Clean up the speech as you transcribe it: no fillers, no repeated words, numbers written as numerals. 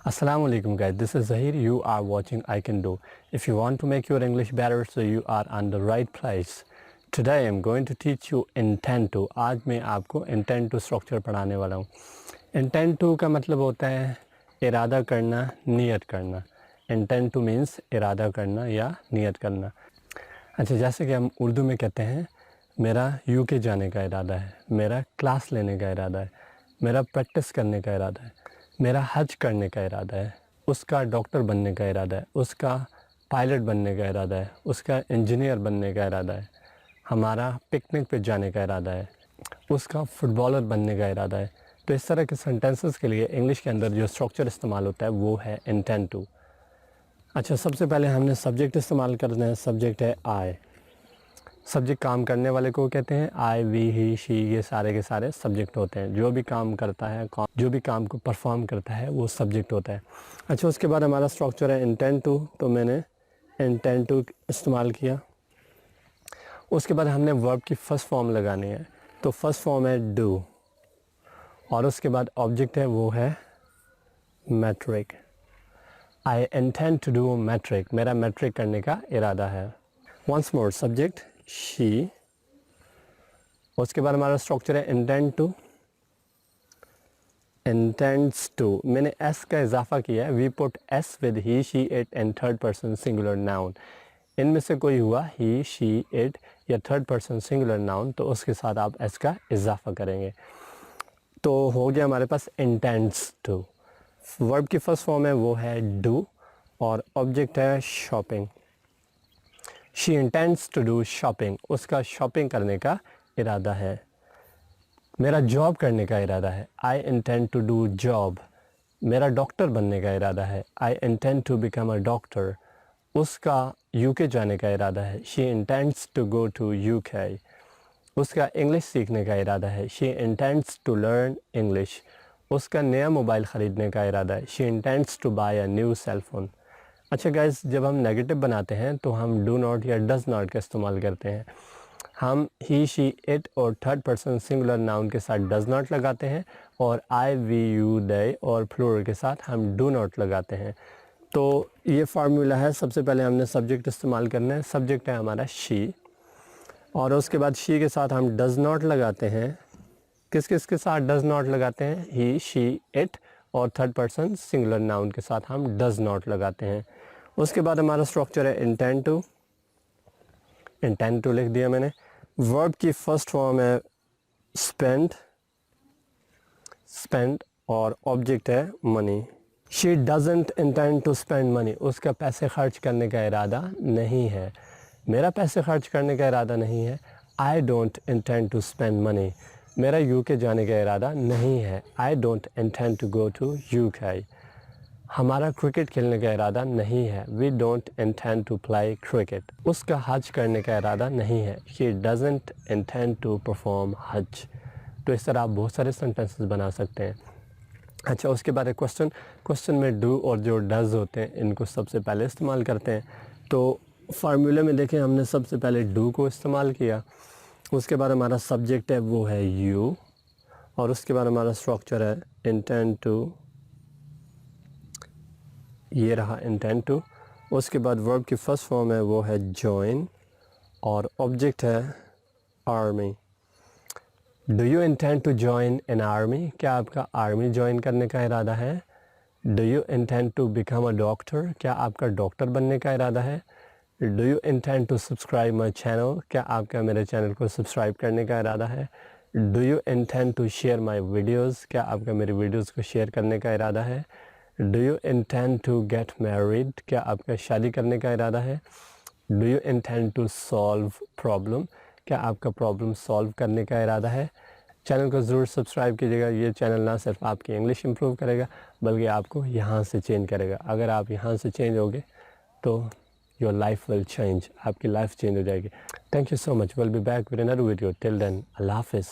Assalamu alaikum guys, this is Zaheer. You are watching I Can Do. If you want to make your English better, so you are on the right place. Today I am going to teach you intent to. आज मैं आपको intent to structure पढ़ाने वाला हूँ. Intent to का मतलब होता है इरादा करना, नियत करना. Intent to means इरादा करना या नियत करना. अच्छा, जैसे कि हम उर्दू में कहते हैं मेरा यूके जाने का इरादा है, मेरा क्लास लेने का इरादा है, मेरा प्रैक्टिस करने का इरादा है, मेरा हज करने का इरादा है, उसका डॉक्टर बनने का इरादा है, उसका पायलट बनने का इरादा है, उसका इंजीनियर बनने का इरादा है, हमारा पिकनिक पे जाने का इरादा है, उसका फुटबॉलर बनने का इरादा है. तो इस तरह के सेंटेंसेस के लिए इंग्लिश के अंदर जो स्ट्रक्चर इस्तेमाल होता है वो है इंटेंट टू. अच्छा, सबसे पहले हमने सब्जेक्ट इस्तेमाल करना है. सब्जेक्ट है आई. सब्जेक्ट काम करने वाले को कहते हैं. आई, वी, ही, शी, ये सारे के सारे सब्जेक्ट होते हैं. जो भी काम करता है, जो भी काम को परफॉर्म करता है वो सब्जेक्ट होता है. अच्छा, उसके बाद हमारा स्ट्रक्चर है इंटेंट टू. तो मैंने इंटेंट टू इस्तेमाल किया. उसके बाद हमने वर्ब की फ़र्स्ट फॉर्म लगानी है. तो फर्स्ट फॉर्म है डू और उसके बाद ऑब्जेक्ट है वो है matric. I intend to do matric. मेरा मैट्रिक करने का इरादा है. Once more, subject she. उसके बाद हमारा स्ट्रक्चर है इंटेंट टू, इंटेंट्स टू. मैंने एस का इजाफा किया है. We put S with he, she, it and third person singular noun. इनमें से कोई हुआ ही, शी, इट या थर्ड पर्सन सिंगुलर नाउन तो उसके साथ आप एस का इजाफा करेंगे. तो हो गया हमारे पास इंटेंट्स टू. वर्ब की फर्स्ट फॉर्म है वो है डू और ऑब्जेक्ट है shopping. She intends to do shopping. उसका शॉपिंग करने का इरादा है. मेरा जॉब करने का इरादा है. I intend to do job. मेरा डॉक्टर बनने का इरादा है. I intend to become a doctor. उसका यूके जाने का इरादा है. She intends to go to UK. उसका इंग्लिश सीखने का इरादा है. She intends to learn English. उसका नया मोबाइल ख़रीदने का इरादा है. She intends to buy a new cell phone. अच्छा गाइस, जब हम नेगेटिव बनाते हैं तो हम डू नॉट या डज़ नॉट का इस्तेमाल करते हैं. हम ही, शी, इट और थर्ड पर्सन सिंगुलर नाउन के साथ डज़ नॉट लगाते हैं और आई, वी, यू, दे और प्लूरल के साथ हम डू नॉट लगाते हैं. तो ये फार्मूला है. सबसे पहले हमने सब्जेक्ट इस्तेमाल करना है. सब्जेक्ट है हमारा शी और उसके बाद शी के साथ हम डज़ नॉट लगाते हैं. किस किस के साथ डज़ नॉट लगाते हैं? ही, शी, इट और थर्ड पर्सन सिंगुलर नाउन के साथ हम डज़ नॉट लगाते हैं. उसके बाद हमारा स्ट्रक्चर है इंटेंट टू. इंटेंट टू लिख दिया मैंने. वर्ब की फर्स्ट फॉर्म है स्पेंड, स्पेंड और ऑब्जेक्ट है money. She doesn't intend to spend money. उसका पैसे खर्च करने का इरादा नहीं है. मेरा पैसे खर्च करने का इरादा नहीं है. I don't intend to spend money. मेरा यूके जाने का इरादा नहीं है. I don't intend to go to UK. हमारा क्रिकेट खेलने का इरादा नहीं है. We don't intend to play cricket. उसका हज करने का इरादा नहीं है. She doesn't intend to perform Hajj. तो इस तरह आप बहुत सारे सेंटेंसेस बना सकते हैं. अच्छा, उसके बाद क्वेश्चन. क्वेश्चन में डू और जो डज़ होते हैं इनको सबसे पहले इस्तेमाल करते हैं. तो फार्मूले में देखें हमने सबसे पहले डू को इस्तेमाल किया. उसके बाद हमारा सब्जेक्ट है वो है यू और उसके बाद हमारा स्ट्रक्चर है इंटेंड टू. ये रहा इंटेंड टू. उसके बाद वर्ब की फर्स्ट फॉर्म है वो है जॉइन और ऑब्जेक्ट है army. Do you intend to join in army. क्या आपका आर्मी ज्वाइन करने का इरादा है? Do you intend to become a doctor. क्या आपका डॉक्टर बनने का इरादा है? Do you intend to subscribe my channel. क्या आपका मेरे चैनल को सब्सक्राइब करने का इरादा है? Do you intend to share my videos. क्या आपका मेरे वीडियोज़ को शेयर करने का इरादा है? Do you intend to get married. क्या आपका शादी करने का इरादा है? Do you intend to solve problem. क्या आपका प्रॉब्लम सॉल्व करने का इरादा है? चैनल को ज़रूर सब्सक्राइब कीजिएगा. ये चैनल ना सिर्फ आपकी इंग्लिश इंप्रूव करेगा बल्कि आपको यहाँ से चेंज करेगा. अगर आप यहाँ से चेंज होगे तो योर लाइफ विल चेंज. आपकी लाइफ चेंज हो जाएगी. Thank you so much. Will be back with another video. Till then, अल्लाह हाफिज़.